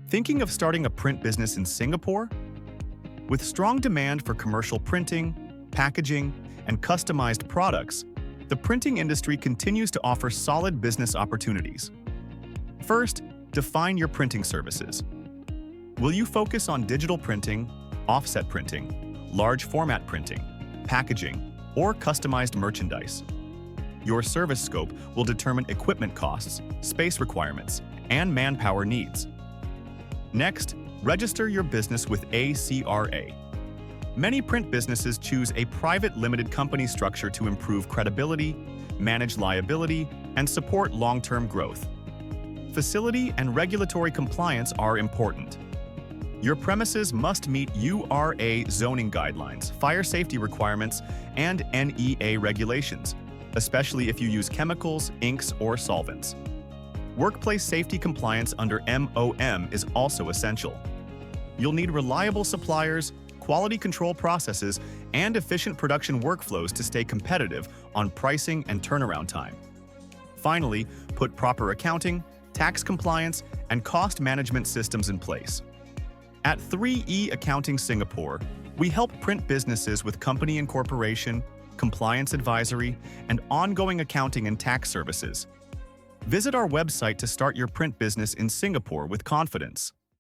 Thinking of starting a print business in Singapore? With strong demand for commercial printing, packaging, and customized products, the printing industry continues to offer solid business opportunities. First, define your printing services. Will you focus on digital printing, offset printing, large format printing, packaging, or customized merchandise? Your service scope will determine equipment costs, space requirements, and manpower needs. Next, register your business with ACRA. Many print businesses choose a private limited company structure to improve credibility, manage liability, and support long-term growth. Facility and regulatory compliance are important. Your premises must meet URA zoning guidelines, fire safety requirements, and NEA regulations, especially if you use chemicals, inks, or solvents. Workplace safety compliance under MOM is also essential. You'll need reliable suppliers, quality control processes, and efficient production workflows to stay competitive on pricing and turnaround time. Finally, put proper accounting, tax compliance, and cost management systems in place. At 3E Accounting Singapore, we help print businesses with company incorporation, compliance advisory, and ongoing accounting and tax services. Visit our website to start your print business in Singapore with confidence.